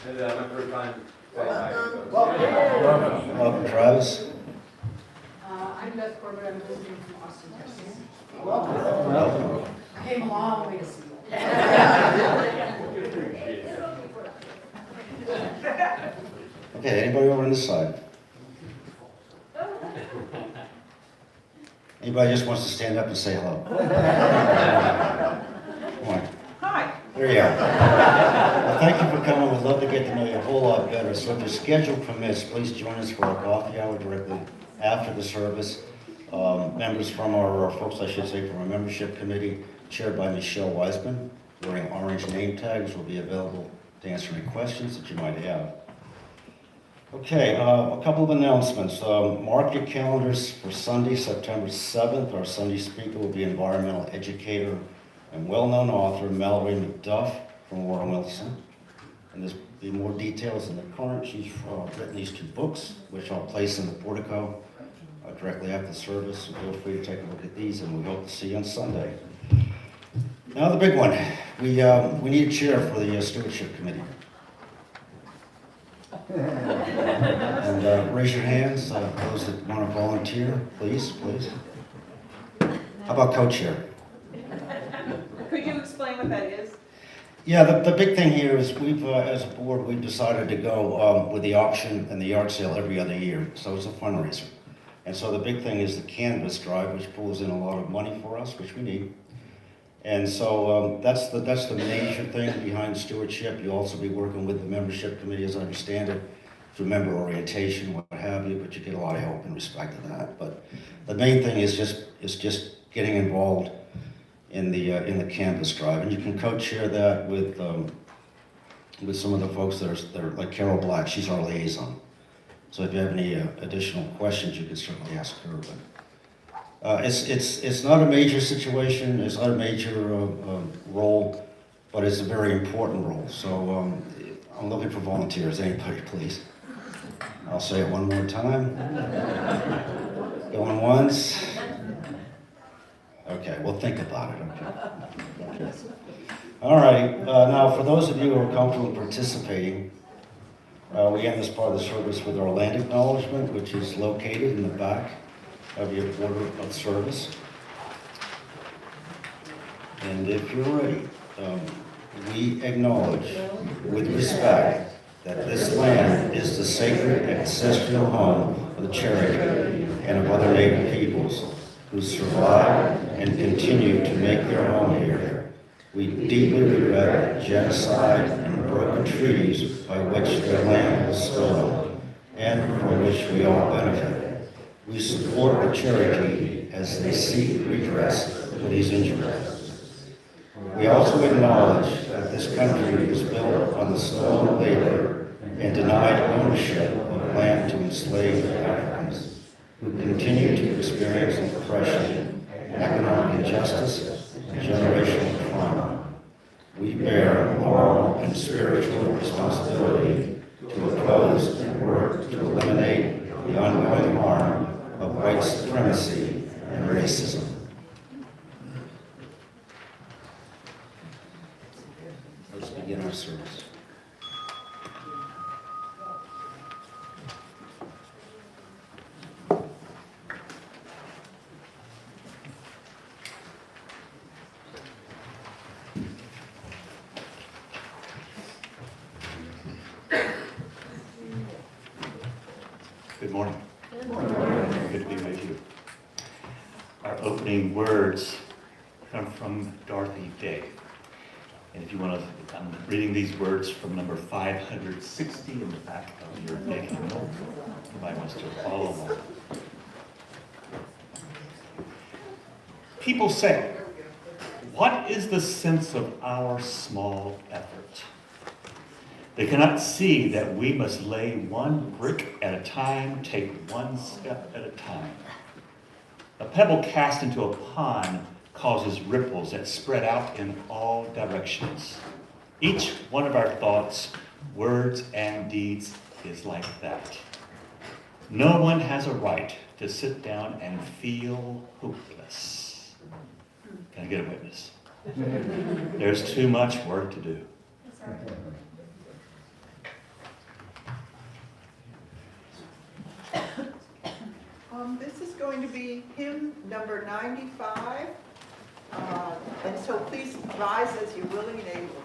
My first time. Welcome, Travis. I'm Beth Corbett. I'm visiting from Austin, Texas. Welcome. I came a long way to see you. Okay, anybody over on this side? Anybody just wants to stand up and say hello? Come on. Hi. There you are. Well, thank you for coming. We'd love to get to know you a whole lot better. So if your schedule permits, please join us for our coffee hour directly after the service. Members from our folks, I should say, from our membership committee, chaired by Michelle Wiseman, wearing orange name tags, will be available to answer any questions that you might have. Okay, a couple of announcements. Mark your calendars for Sunday, September 7th. Our Sunday speaker will be environmental educator and well-known author Mallory McDuff from Warren Wilson. And there'll be more details in the current. She's written these 2 books, which I'll place in the portico directly after the service. So feel free to take a look at these, and we hope to see you on Sunday. Now the big one. We need a chair for the stewardship committee. And raise your hands, those that want to volunteer, please. How about co-chair? Could you explain what that is? Yeah, the big thing here is we've, as a board, we've decided to go with the auction and the yard sale every other year, so it's a fundraiser. And so the big thing is the canvas drive, which pulls in a lot of money for us, which we need. And so that's the major thing behind stewardship. You'll also be working with the membership committee, as I understand it, through member orientation, what have you, but you get a lot of help in respect to that. But the main thing is just getting involved in the canvas drive, and you can co-chair that with some of the folks that are like Carol Black. She's our liaison. So if you have any additional questions, you can certainly ask her. But it's not a major situation. It's not a major role, but it's a very important role. So I'm looking for volunteers. Anybody, please. I'll say it one more time. Going once. Okay, we'll think about it. Okay. All right. Now, for those of you who are comfortable participating, we end this part of the service with our land acknowledgement, which is located in the back of your order of service. And if you're ready, we acknowledge with respect that this land is the sacred ancestral home of the Cherokee and of other Native peoples who survived and continue to make their home here. We deeply regret the genocide and broken treaties by which their land was stolen and from which we all benefit. We support the Cherokee as they seek redress for these injuries. We also acknowledge that this country was built on the stolen labor and denied ownership of land to enslaved Africans who continue to experience oppression, economic injustice, and generational trauma. We bear moral and spiritual responsibility to oppose and work to eliminate the ongoing harm of white supremacy and racism. Let's begin our service. Good morning. Good morning. Good to be with you. Our opening words come from Dorothy Day. And if you want to, I'm reading these words from number 560 in the back of your decking note. Anybody wants to follow along. People say, what is the sense of our small effort? They cannot see that we must lay one brick at a time, take one step at a time. A pebble cast into a pond causes ripples that spread out in all directions. Each one of our thoughts, words, and deeds is like that. No one has a right to sit down and feel hopeless. Can I get a witness? There's too much work to do. going to be hymn number 95. And so please rise as you're willing and able.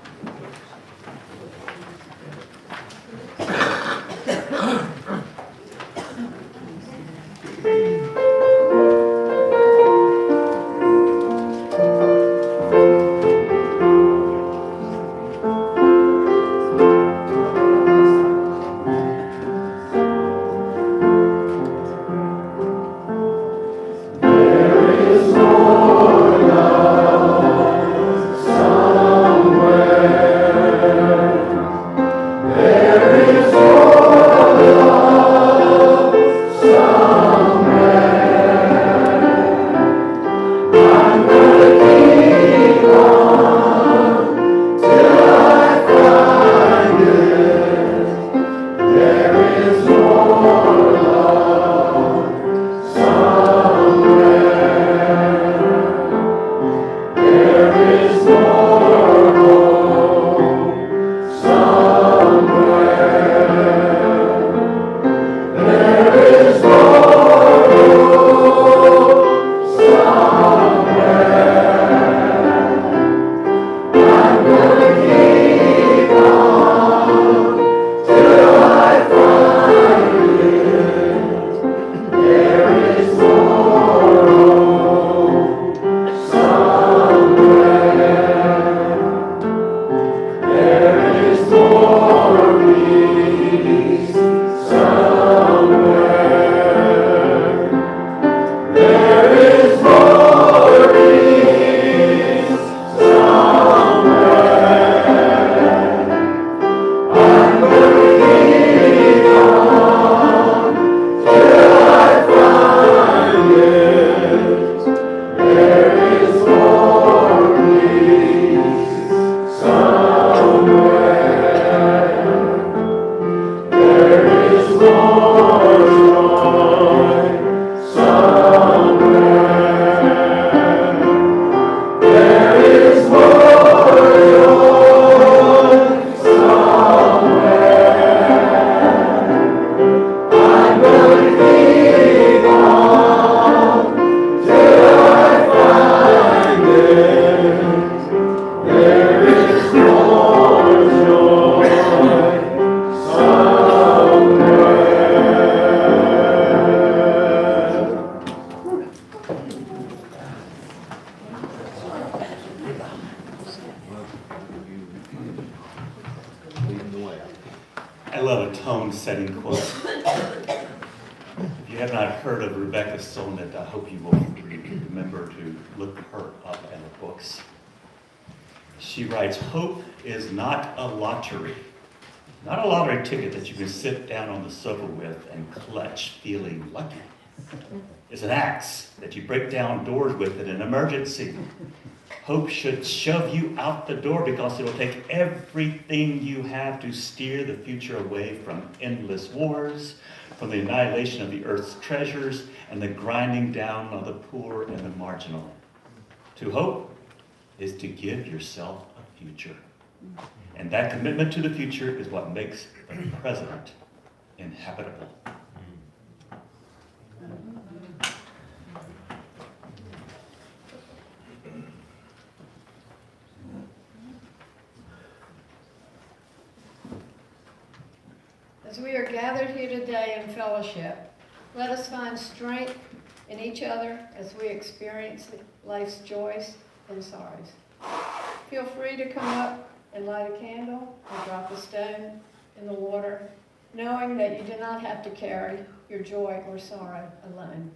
I love a tone-setting quote. If you have not heard of Rebecca Solnit, I hope you will remember to look her up in the books. She writes, "Hope is not a lottery, not a lottery ticket that you can sit down on the sofa with and clutch feeling lucky. It's an axe that you break down doors with in an emergency. Hope should shove you out the door because it will take everything you have to steer the future away from endless wars, from the annihilation of the earth's treasures, and the grinding down of the poor and the marginal. To hope is to give yourself a future. And that commitment to the future is what makes the present inhabitable." As we are gathered here today in fellowship, let us find strength in each other as we experience life's joys and sorrows. Feel free to come up and light a candle or drop a stone in the water, knowing that you do not have to carry your joy or sorrow alone.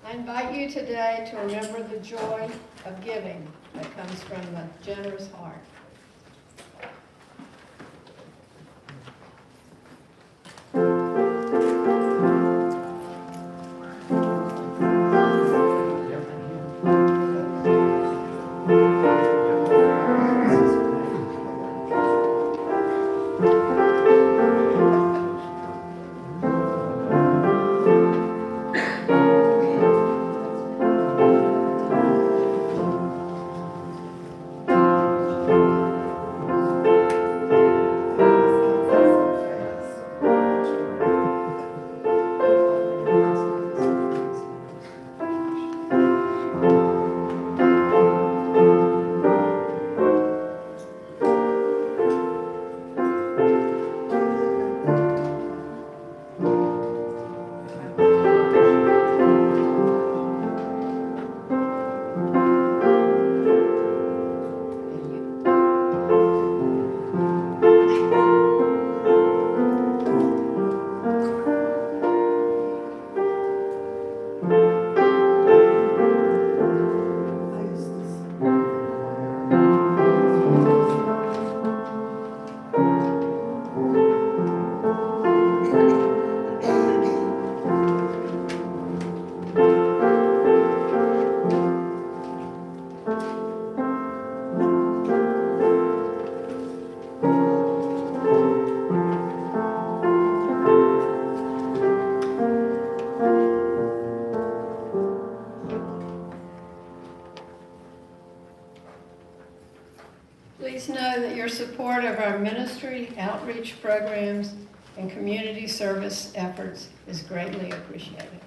I invite you today to remember the joy of giving that comes from a generous heart. Please know that your support of our ministry, outreach programs, and community service efforts is greatly appreciated.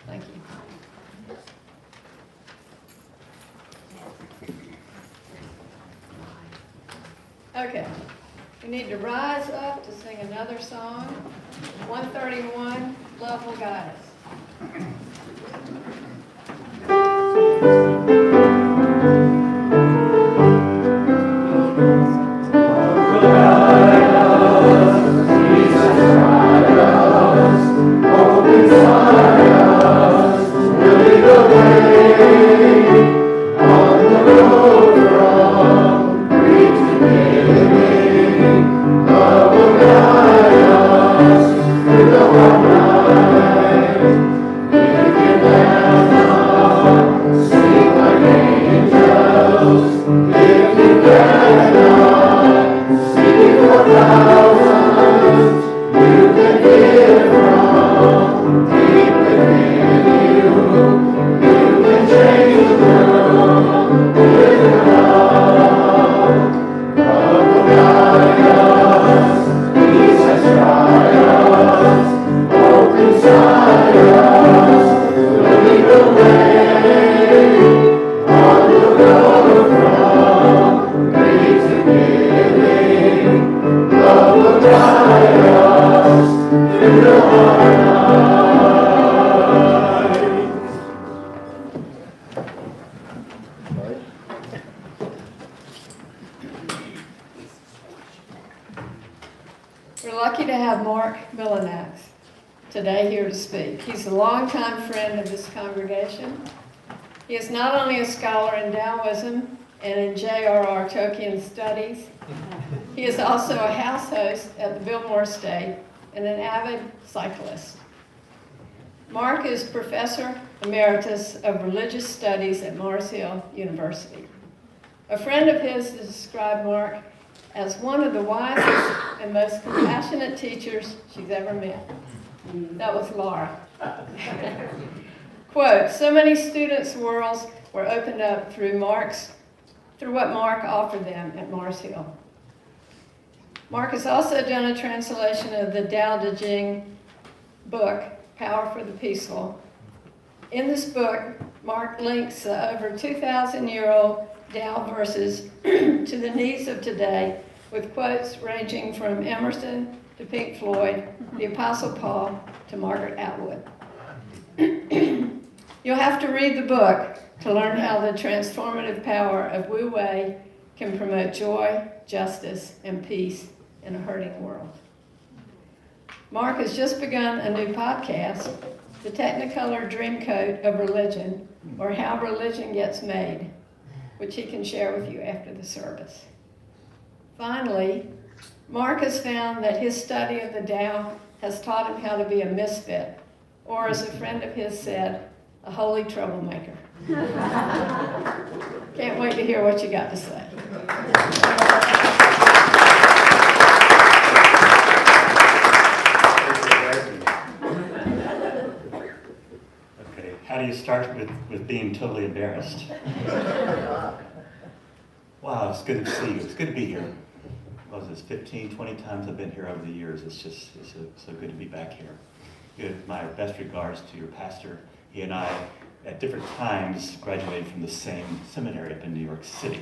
Thank you. Okay, we need to rise up to sing another song. 131, Love Will Guide Us. We're lucky to have Marc Mullinax today here to speak. He's a longtime friend of this congregation. He is not only a scholar in Taoism and in J.R.R. Tolkien studies, he is also a house host at the Biltmore Estate and an avid cyclist. Marc is Professor Emeritus of Religious Studies at Mars Hill University. A friend of his has described Marc as one of the wisest and most compassionate teachers she's ever met. That was Laura. Quote, so many students' worlds were opened up through what Marc offered them at Mars Hill. Marc has also done a translation of the Tao Te Ching book, Power for the Peaceful. In this book, Marc links the over 2,000-year-old Tao verses to the needs of today, with quotes ranging from Emerson to Pink Floyd, the Apostle Paul to Margaret Atwood. You'll have to read the book to learn how the transformative power of Wu Wei can promote joy, justice, and peace in a hurting world. Marc has just begun a new podcast the Technicolor Dreamcoat of Religion, or How Religion Gets Made, which he can share with you after the service. Finally, Mark has found that his study of the Tao has taught him how to be a misfit, or as a friend of his said, a holy troublemaker. Can't wait to hear what you got to say. Okay, how do you start with being totally embarrassed? Wow, it's good to see you. It's good to be here. What was this, 15, 20 times I've been here over the years. It's so good to be back here. Good. My best regards to your pastor. He and I, at different times, graduated from the same seminary up in New York City.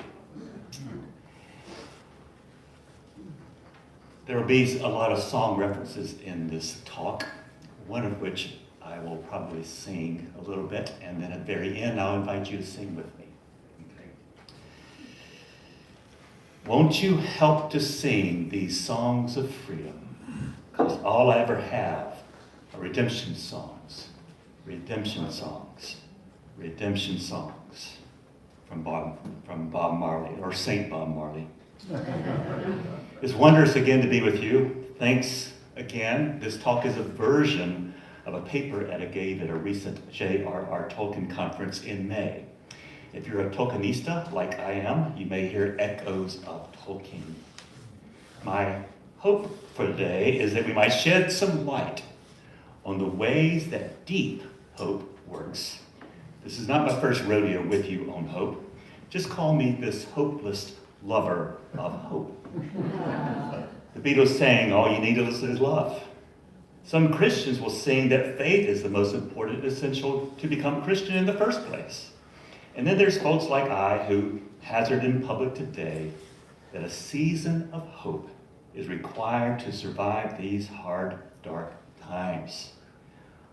There will be a lot of song references in this talk, one of which I will probably sing a little bit, and then at the very end, I'll invite you to sing with me. Okay. Won't you help to sing these songs of freedom? Because all I ever have are redemption songs, redemption songs, redemption songs from Bob Marley, or Saint Bob Marley. It's wondrous again to be with you. Thanks again. This talk is a version of a paper Etta gave at a recent J.R.R. Tolkien conference in May. If you're a Tolkienista, like I am, you may hear echoes of Tolkien. My hope for today is that we might shed some light on the ways that deep hope works. This is not my first rodeo with you on hope. Just call me this hopeless lover of hope. The Beatles sang, all you need to listen is love. Some Christians will sing that faith is the most important, essential to become Christian in the first place. And then there's folks like I who hazard in public today that a season of hope is required to survive these hard, dark times.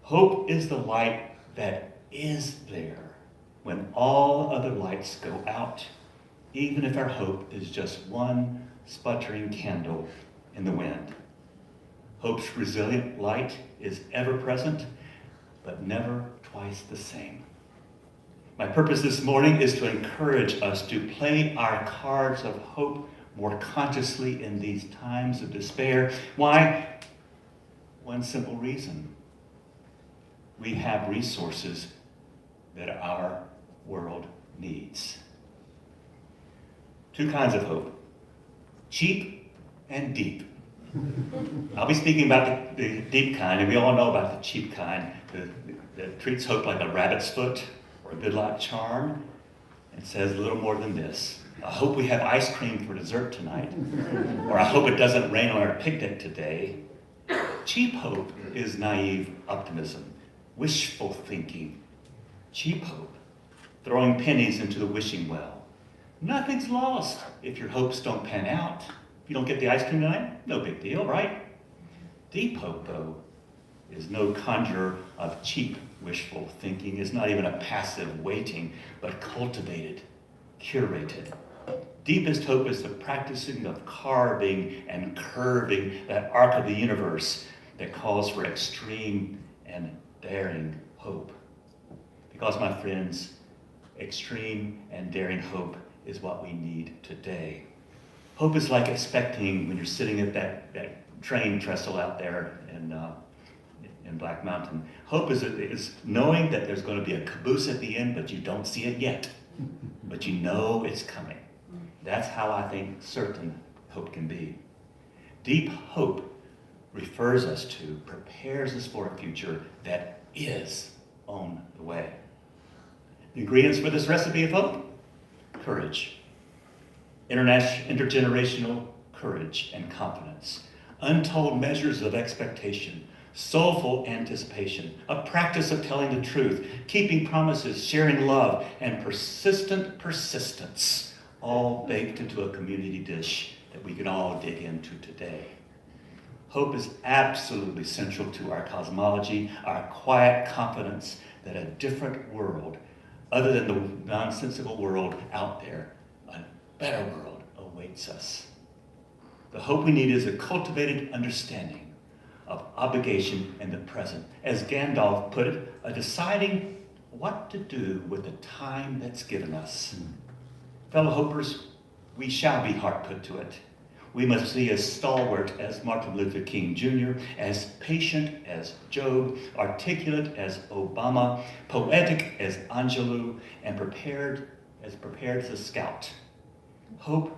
Hope is the light that is there when all other lights go out, even if our hope is just one sputtering candle in the wind. Hope's resilient light is ever present, but never twice the same. My purpose this morning is to encourage us to play our cards of hope more consciously in these times of despair. Why? One simple reason. We have resources that our world needs. Two kinds of hope, cheap and deep. I'll be speaking about the deep kind, and we all know about the cheap kind that treats hope like a rabbit's foot or a good luck charm, and says a little more than this. I hope we have ice cream for dessert tonight, or I hope it doesn't rain on our picnic today. Cheap hope is naive optimism, wishful thinking. Cheap hope, throwing pennies into the wishing well. Nothing's lost if your hopes don't pan out. If you don't get the ice cream tonight, no big deal, right? Deep hope, though, is no conjurer of cheap wishful thinking. It's not even a passive waiting, but cultivated, curated. Deepest hope is the practicing of carving and curving that arc of the universe that calls for extreme and daring hope. Because, my friends, extreme and daring hope is what we need today. Hope is like expecting when you're sitting at that train trestle out there in Black Mountain. Hope is knowing that there's going to be a caboose at the end, but you don't see it yet. But you know it's coming. That's how I think certain hope can be. Deep hope refers us to, prepares us for a future that is on the way. The ingredients for this recipe of hope? Courage. Intergenerational courage and confidence. Untold measures of expectation. Soulful anticipation. A practice of telling the truth. Keeping promises. Sharing love. And persistent persistence. All baked into a community dish that we can all dig into today. Hope is absolutely central to our cosmology, our quiet confidence that a different world, other than the nonsensical world out there, a better world awaits us. The hope we need is a cultivated understanding of obligation in the present. As Gandalf put it, a deciding what to do with the time that's given us. Fellow hopers, we shall be hard put to it. We must be as stalwart as Martin Luther King Jr., as patient as Job, articulate as Obama, poetic as Angelou, and prepared as a scout. Hope,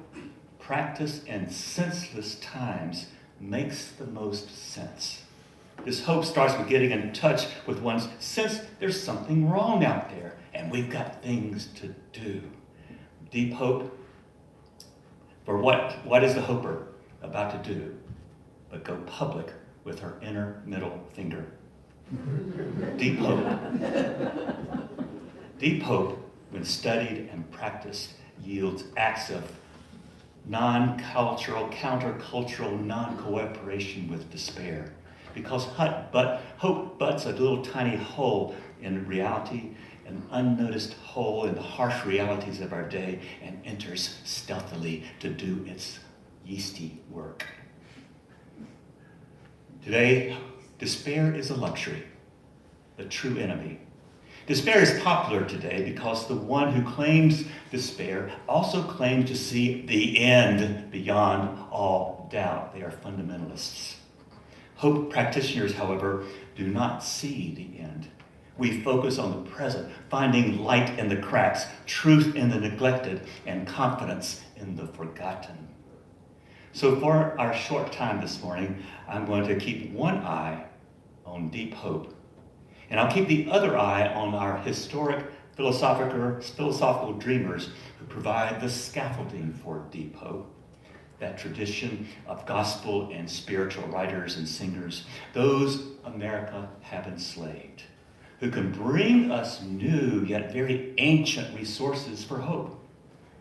practice in senseless times makes the most sense. This hope starts with getting in touch with one's sense there's something wrong out there, and we've got things to do. Deep hope. For what is the hoper about to do but go public with her inner middle finger? Deep hope. Deep hope, when studied and practiced, yields acts of non-cultural, countercultural non-cooperation with despair. Because hope butts a little tiny hole in reality, an unnoticed hole in the harsh realities of our day, and enters stealthily to do its yeasty work. Today, despair is a luxury, the true enemy. Despair is popular today because the one who claims despair also claims to see the end beyond all doubt. They are fundamentalists. Hope practitioners, however, do not see the end. We focus on the present, finding light in the cracks, truth in the neglected, and confidence in the forgotten. So for our short time this morning, I'm going to keep one eye on deep hope, and I'll keep the other eye on our historic philosophical dreamers who provide the scaffolding for deep hope, that tradition of gospel and spiritual writers and singers, those America have enslaved, who can bring us new yet very ancient resources for hope.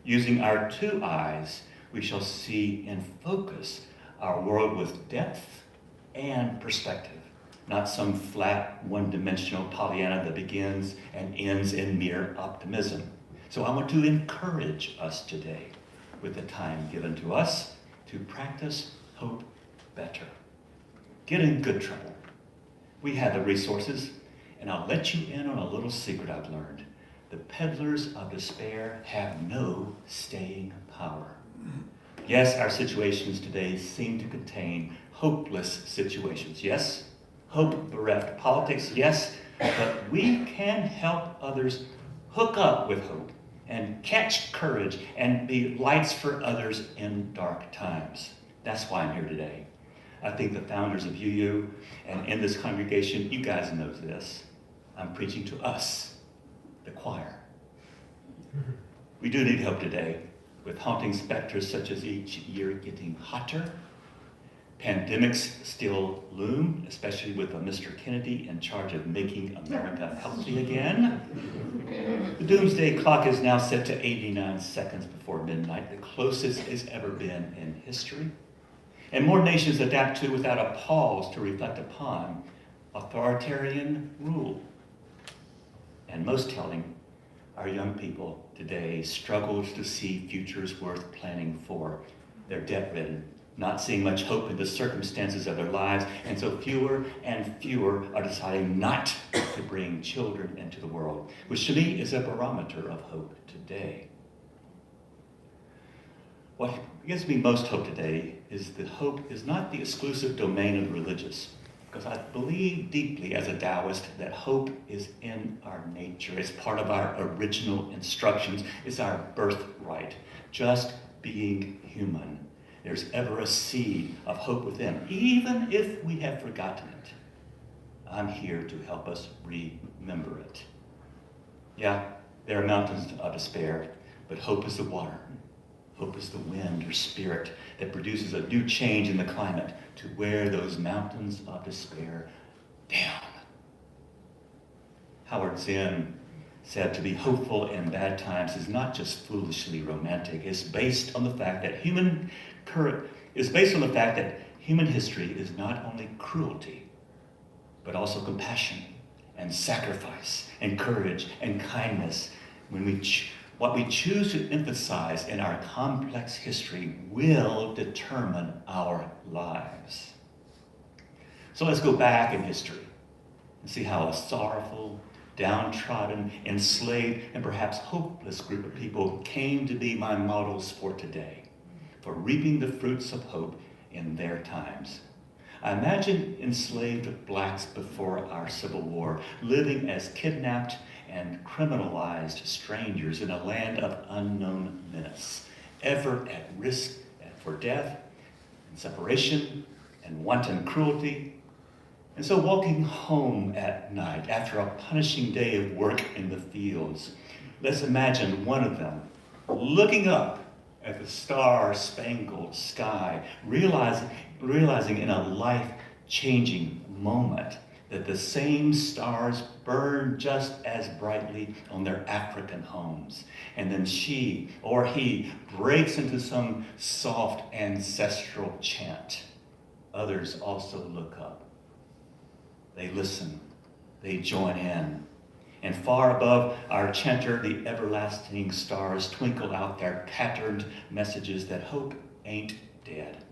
Using our two eyes, we shall see in focus our world with depth and perspective, not some flat, one-dimensional Pollyanna that begins and ends in mere optimism. So I want to encourage us today, with the time given to us, to practice hope better. Get in good trouble. We have the resources, and I'll let you in on a little secret I've learned. The peddlers of despair have no staying power. Yes, our situations today seem to contain hopeless situations. Yes, hope-bereft politics. Yes, but we can help others hook up with hope and catch courage and be lights for others in dark times. That's why I'm here today. I think the founders of UU and in this congregation, you guys know this. I'm preaching to us, the choir. We do need hope today, with haunting specters such as each year getting hotter. Pandemics still loom, especially with a Mr. Kennedy in charge of making America healthy again. The Doomsday Clock is now set to 89 seconds before midnight, the closest it's ever been in history. And more nations adapt to, without a pause to reflect upon, authoritarian rule. And most telling, our young people today struggle to see futures worth planning for. They're debt-ridden, not seeing much hope in the circumstances of their lives, and so fewer and fewer are deciding not to bring children into the world, which to me is a barometer of hope today. What gives me most hope today is that hope is not the exclusive domain of the religious, because I believe deeply as a Taoist that hope is in our nature. It's part of our original instructions. It's our birthright, just being human. There's ever a seed of hope within, even if we have forgotten it. I'm here to help us remember it. Yeah, there are mountains of despair, but hope is the water. Hope is the wind or spirit that produces a new change in the climate to wear those mountains of despair down. Howard Zinn said to be hopeful in bad times is not just foolishly romantic. It's based on the fact that human history is not only cruelty, but also compassion and sacrifice and courage and kindness. What we choose to emphasize in our complex history will determine our lives. So let's go back in history and see how a sorrowful, downtrodden, enslaved, and perhaps hopeless group of people came to be my models for today, for reaping the fruits of hope in their times. I imagine enslaved blacks before our Civil War, living as kidnapped and criminalized strangers in a land of unknown menace, ever at risk for death and separation and wanton cruelty. And so walking home at night after a punishing day of work in the fields, let's imagine one of them looking up at the star-spangled sky, realizing in a life-changing moment that the same stars burn just as brightly on their African homes. And then she or he breaks into some soft ancestral chant. Others also look up. They listen. They join in. And far above our chanter, the everlasting stars twinkle out their patterned messages that hope ain't dead,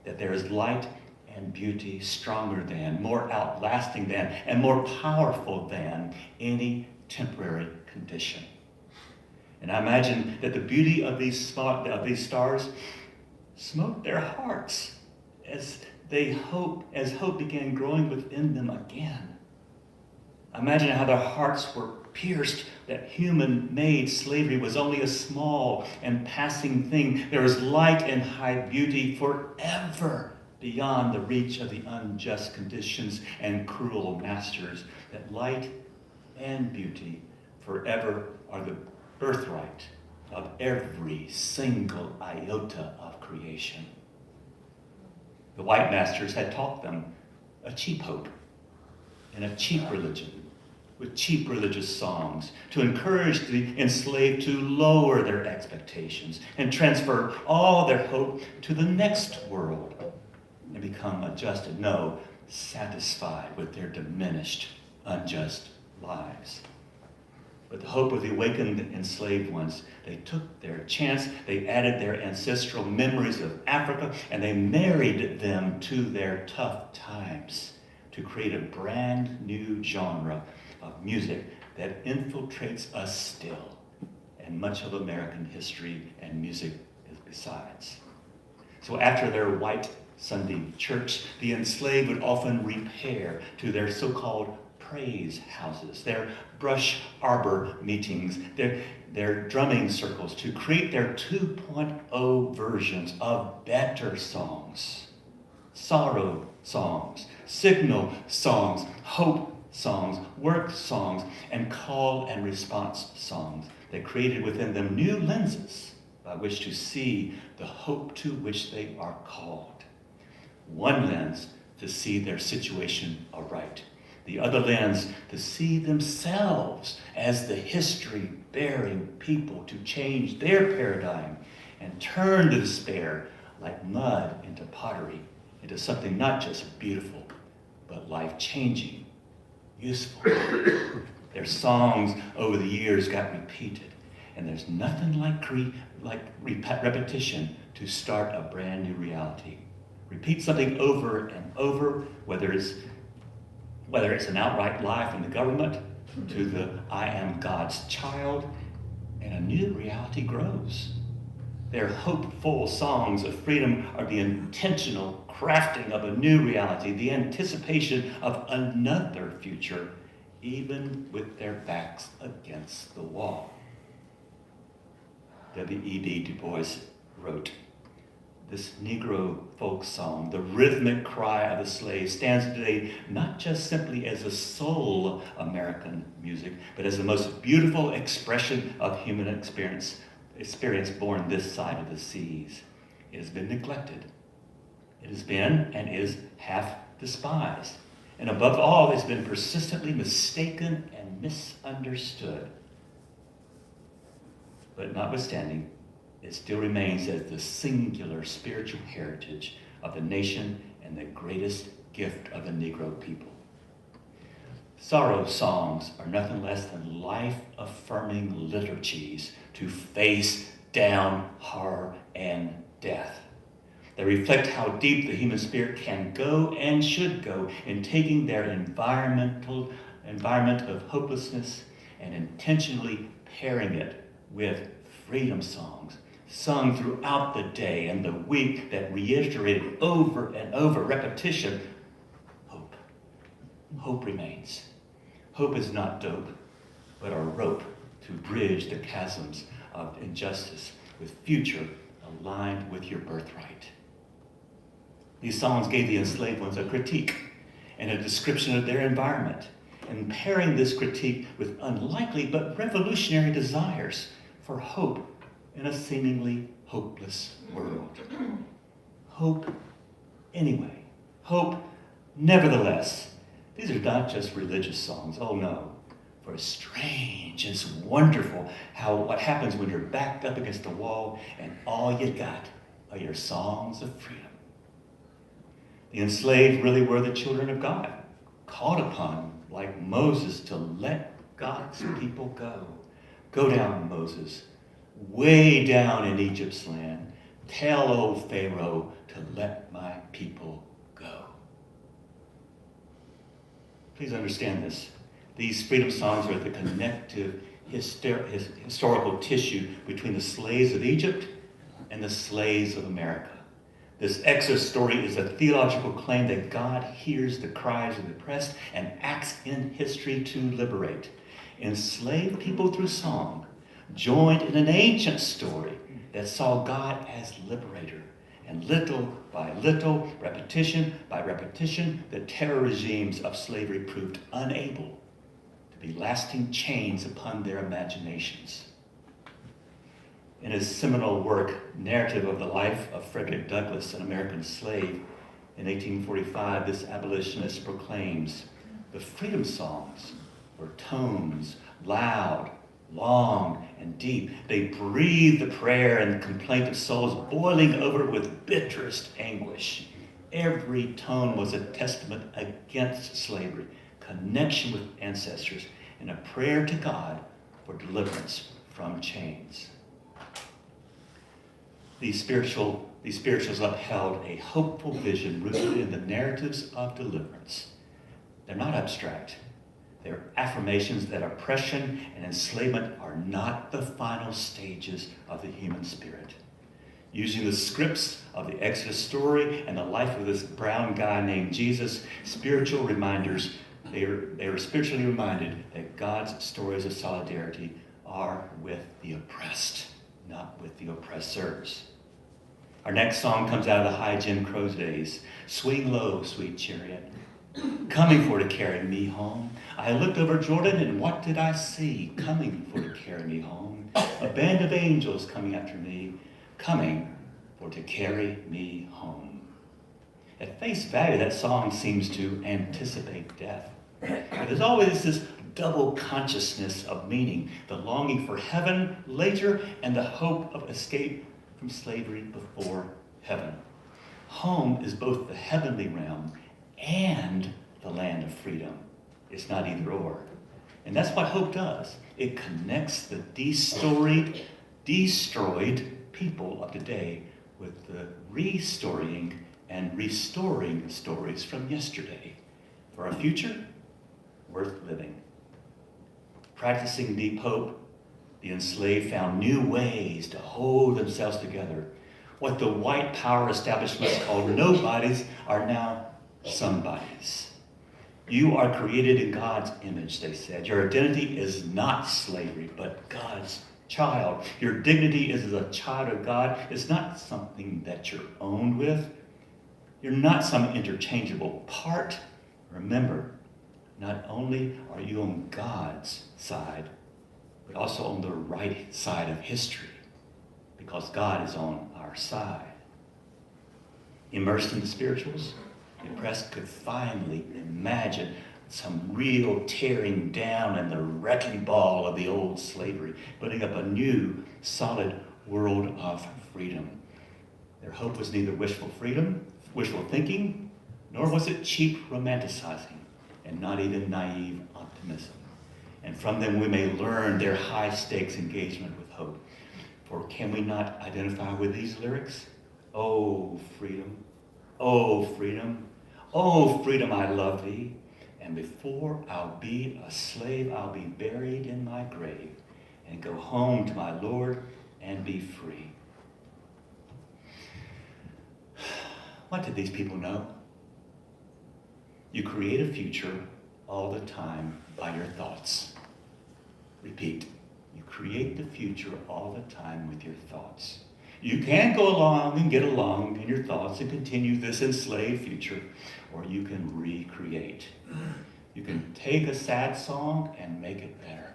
that there is light and beauty stronger than, more outlasting than, and more powerful than any temporary condition. And I imagine that the beauty of these stars smote their hearts as hope began growing within them again. Imagine how their hearts were pierced that human-made slavery was only a small and passing thing. There is light and high beauty forever beyond the reach of the unjust conditions and cruel masters. That light and beauty forever are the birthright of every single iota of creation. The white masters had taught them a cheap hope and a cheap religion, with cheap religious songs, to encourage the enslaved to lower their expectations and transfer all their hope to the next world and become adjusted, no, satisfied with their diminished, unjust lives. But the hope of the awakened enslaved ones, they took their chance, they added their ancestral memories of Africa, and they married them to their tough times to create a brand new genre of music that infiltrates us still, and much of American history and music besides. So after their white Sunday church, the enslaved would often repair to their so-called praise houses, their brush arbor meetings, their drumming circles to create their 2.0 versions of better songs, sorrow songs, signal songs, hope songs, work songs, and call and response songs that created within them new lenses by which to see the hope to which they are called. One lens to see their situation aright. The other lens to see themselves as the history-bearing people to change their paradigm and turn the despair like mud into pottery, into something not just beautiful, but life-changing, useful. Their songs over the years got repeated, and there's nothing like repetition to start a brand new reality. Repeat something over and over, whether it's an outright lie from the government to the I am God's child, and a new reality grows. Their hopeful songs of freedom are the intentional crafting of a new reality, the anticipation of another future, even with their backs against the wall. W.E.B. Du Bois wrote, "This Negro folk song, the rhythmic cry of the slave, stands today not just simply as a soul American music, but as the most beautiful expression of human experience born this side of the seas. It has been neglected. It has been and is half despised. And above all, it's been persistently mistaken and misunderstood. But notwithstanding, it still remains as the singular spiritual heritage of the nation and the greatest gift of the Negro people. Sorrow songs are nothing less than life-affirming liturgies to face down horror and death. They reflect how deep the human spirit can go and should go in taking their environment of hopelessness and intentionally pairing it with freedom songs sung throughout the day and the week that reiterated over and over repetition. Hope. Hope remains. Hope is not dope, but a rope to bridge the chasms of injustice with future aligned with your birthright. These songs gave the enslaved ones a critique and a description of their environment, and pairing this critique with unlikely but revolutionary desires for hope in a seemingly hopeless world. Hope anyway. Hope nevertheless. These are not just religious songs, oh no. For it's strange, it's wonderful what happens when you're backed up against the wall and all you got are your songs of freedom. The enslaved really were the children of God, called upon, like Moses, to let God's people go. Go down, Moses, way down in Egypt's land. Tell old Pharaoh to let my people go. Please understand this. These freedom songs are the connective historical tissue between the slaves of Egypt and the slaves of America. This Exodus story is a theological claim that God hears the cries of the oppressed and acts in history to liberate. Enslaved people through song joined in an ancient story that saw God as liberator. And little by little, repetition by repetition, the terror regimes of slavery proved unable to be lasting chains upon their imaginations. In his seminal work, Narrative of the Life of Frederick Douglass, an American Slave, in 1845, this abolitionist proclaims, the freedom songs were tones, loud, long, and deep. They breathed the prayer and complaint of souls boiling over with bitterest anguish. Every tone was a testament against slavery, connection with ancestors, and a prayer to God for deliverance from chains. These spirituals upheld a hopeful vision rooted in the narratives of deliverance. They're not abstract. They're affirmations that oppression and enslavement are not the final stages of the human spirit. Using the scripts of the Exodus story and the life of this brown guy named Jesus, spiritual reminders, they were spiritually reminded that God's stories of solidarity are with the oppressed, not with the oppressors. Our next song comes out of the high Jim Crow days. Swing low, sweet chariot, coming for to carry me home. I looked over Jordan, and what did I see? Coming for to carry me home. A band of angels coming after me, coming for to carry me home. At face value, that song seems to anticipate death. But there's always this double consciousness of meaning, the longing for heaven later and the hope of escape from slavery before heaven. Home is both the heavenly realm and the land of freedom. It's not either or. And that's what hope does. It connects the destroyed people of today with the restoring and restoring stories from yesterday for a future worth living. Practicing deep hope, the enslaved found new ways to hold themselves together. What the white power establishments called nobodies are now somebodies. You are created in God's image, they said. Your identity is not slavery, but God's child. Your dignity is as a child of God. It's not something that you're owned with. You're not some interchangeable part. Remember, not only are you on God's side, but also on the right side of history, because God is on our side. Immersed in the spirituals, the oppressed could finally imagine some real tearing down and the wrecking ball of the old slavery, putting up a new, solid world of freedom. Their hope was neither wishful thinking, nor was it cheap romanticizing, and not even naive optimism. And from them we may learn their high-stakes engagement with hope. For can we not identify with these lyrics? Oh, freedom, oh, freedom, oh, freedom, I love thee. And before I'll be a slave, I'll be buried in my grave and go home to my Lord and be free. What did these people know? You create a future all the time by your thoughts. Repeat, you create the future all the time with your thoughts. You can go along and get along in your thoughts and continue this enslaved future, or you can recreate. You can take a sad song and make it better.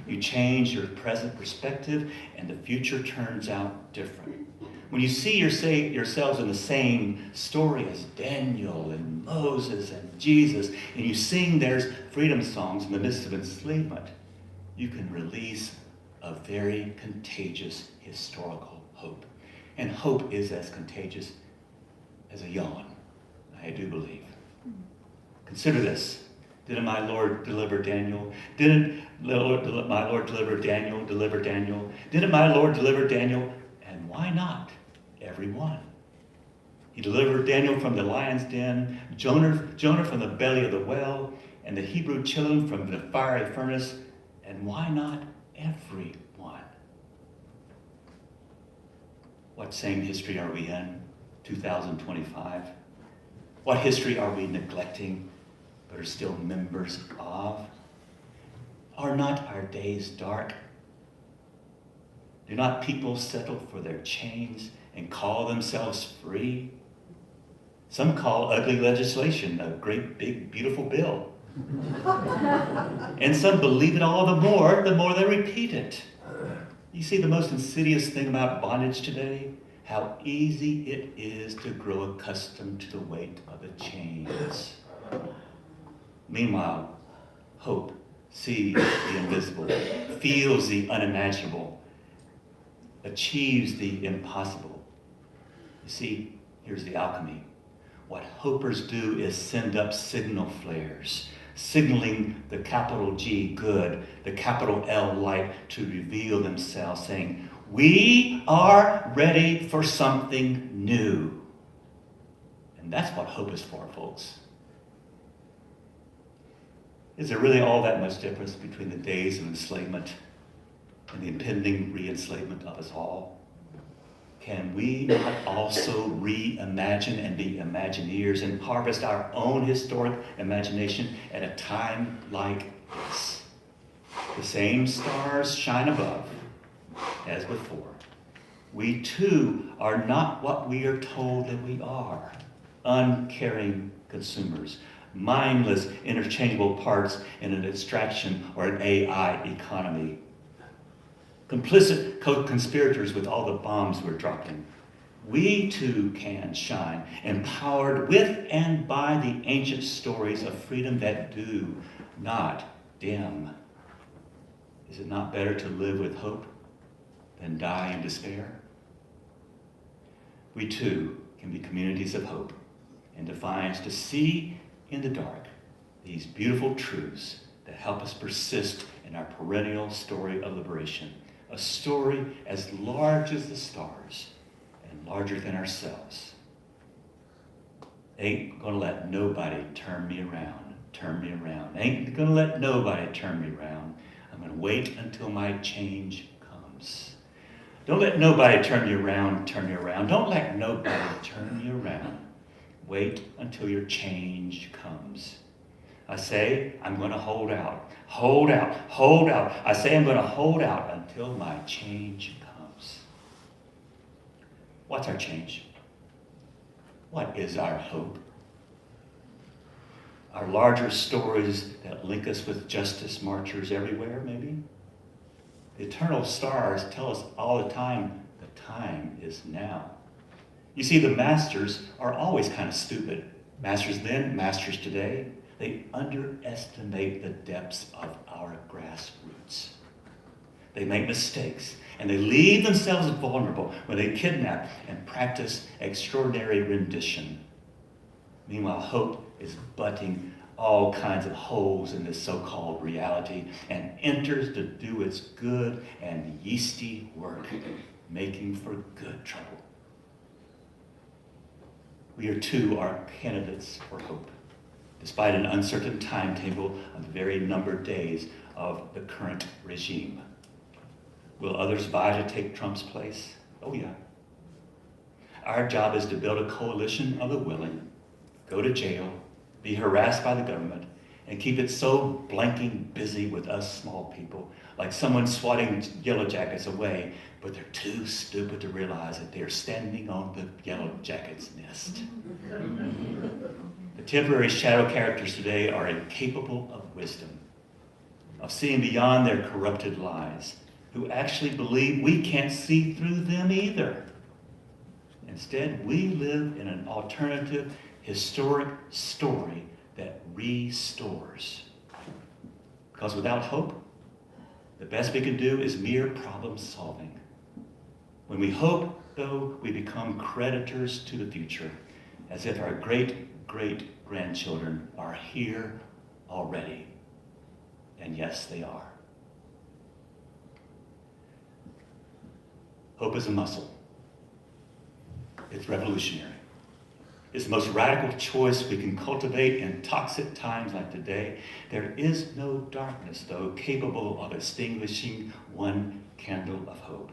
You change your present perspective and the future turns out different. When you see yourselves in the same story as Daniel and Moses and Jesus, and you sing their freedom songs in the midst of enslavement, you can release a very contagious historical hope. And hope is as contagious as a yawn, I do believe. Consider this. Didn't my Lord deliver Daniel? Didn't my Lord deliver Daniel? Didn't my Lord deliver Daniel? And why not everyone? He delivered Daniel from the lion's den, Jonah from the belly of the whale, and the Hebrew children from the fiery furnace. And why not everyone? What same history are we in, 2025? What history are we neglecting but are still members of? Are not our days dark? Do not people settle for their chains and call themselves free? Some call ugly legislation a great, big, beautiful bill. And some believe it all the more they repeat it. You see the most insidious thing about bondage today? How easy it is to grow accustomed to the weight of the chains. Meanwhile, hope sees the invisible, feels the unimaginable, achieves the impossible. You see, here's the alchemy. What hopers do is send up signal flares, signaling the capital G good, the capital L light to reveal themselves, saying, we are ready for something new. And that's what hope is for, folks. Is there really all that much difference between the days of enslavement and the impending re-enslavement of us all? Can we not also reimagine and be Imagineers and harvest our own historic imagination at a time like this? The same stars shine above as before. We too are not what we are told that we are. Uncaring consumers, mindless interchangeable parts in an abstraction or an AI economy. Complicit co-conspirators with all the bombs we're dropping. We too can shine, empowered with and by the ancient stories of freedom that do not dim. Is it not better to live with hope than die in despair? We too can be communities of hope and defiance to see in the dark these beautiful truths that help us persist in our perennial story of liberation. A story as large as the stars and larger than ourselves. Ain't gonna let nobody turn me around. Ain't gonna let nobody turn me around. I'm gonna wait until my change comes. Don't let nobody turn you around. Don't let nobody turn you around. Wait until your change comes. I say, I'm going to hold out. I say I'm going to hold out until my change comes. What's our change? What is our hope? Our larger stories that link us with justice marchers everywhere, maybe? The eternal stars tell us all the time is now. You see, the masters are always kind of stupid. Masters then, masters today. They underestimate the depths of our grassroots. They make mistakes, and they leave themselves vulnerable when they kidnap and practice extraordinary rendition. Meanwhile, hope is butting all kinds of holes in this so-called reality and enters to do its good and yeasty work, making for good trouble. we too are candidates for hope, despite an uncertain timetable on the very numbered days of the current regime. Will others vie to take Trump's place? Oh yeah. Our job is to build a coalition of the willing, go to jail, be harassed by the government, and keep it so blanking busy with us small people, like someone swatting yellow jackets away, but they're too stupid to realize that they're standing on the yellow jacket's nest. The temporary shadow characters today are incapable of wisdom, of seeing beyond their corrupted lies, who actually believe we can't see through them either. Instead, we live in an alternative, historic story that restores. Because without hope, the best we can do is mere problem solving. When we hope, though, we become creditors to the future, as if our great-great-grandchildren are here already. And yes, they are. Hope is a muscle. It's revolutionary. It's the most radical choice we can cultivate in toxic times like today. There is no darkness, though, capable of extinguishing one candle of hope.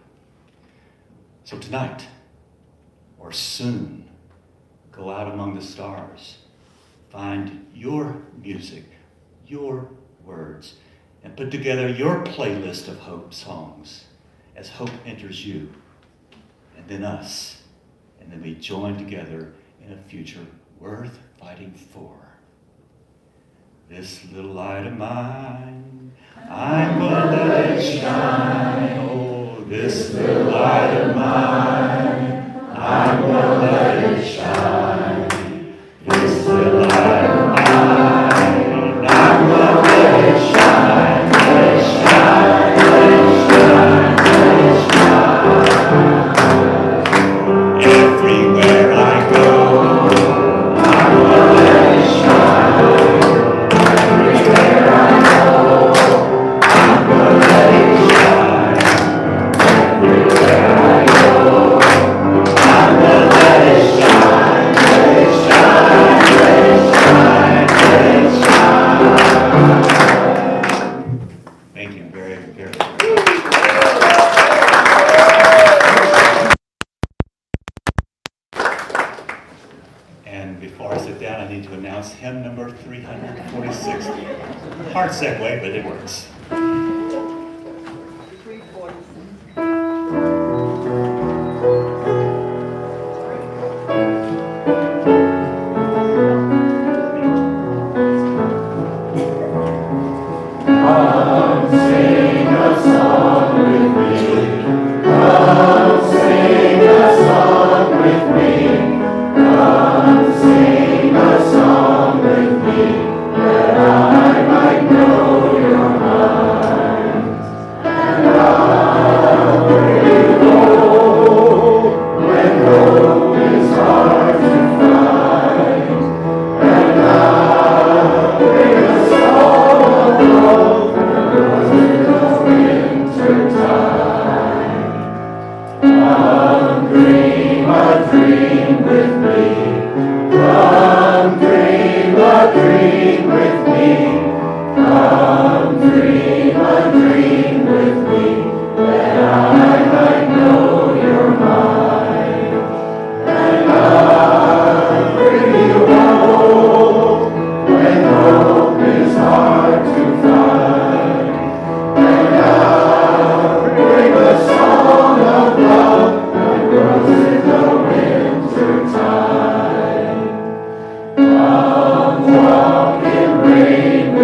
So tonight, or soon, go out among the stars, find your music, your words, and put together your playlist of hope songs as hope enters you, and then us, and then we join together in a future worth fighting for. This little light of mine, I'm gonna let it shine. Oh, this little light of mine, I'm gonna let it shine. This little light of mine, I'm gonna let it shine, let it shine, let it shine, let it shine. Everywhere I go, I'm gonna let it shine. Everywhere I go, I'm gonna let it shine. Everywhere I go, I'm gonna let it shine, let it shine, let it shine, let it shine. Thank you very, very much. And before I sit down, I need to announce hymn number 346. Hard segue, but it works. 346. Come walk in rain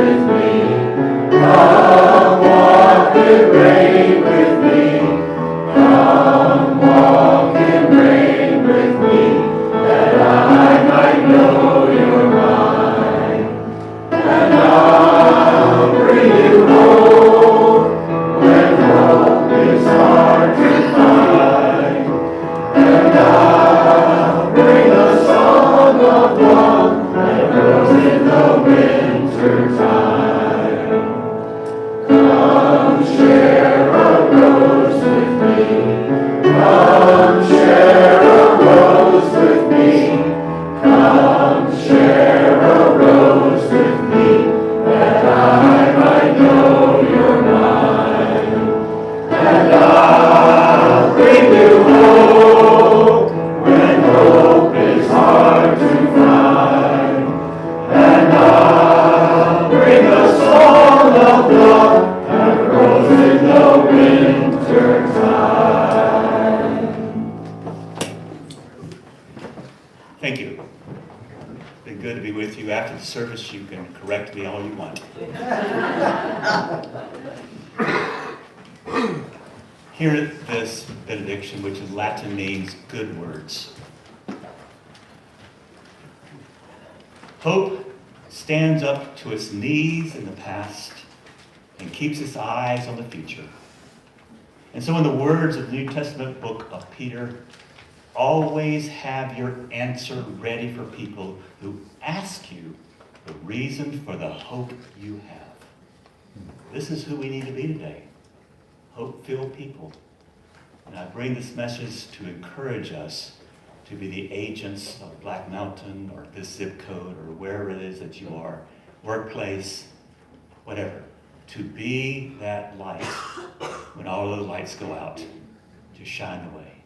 be with you after the service. You can correct me all you want. Hear this benediction, which in Latin means good words. Hope stands up to its knees in the past and keeps its eyes on the future. And so in the words of the New Testament book of Peter, always have your answer ready for people who ask you the reason for the hope you have. This is who we need to be today, hope-filled people. And I bring this message to encourage us to be the agents of Black Mountain or this zip code or wherever it is that you are, workplace, whatever, to be that light when all of the lights go out, to shine the way.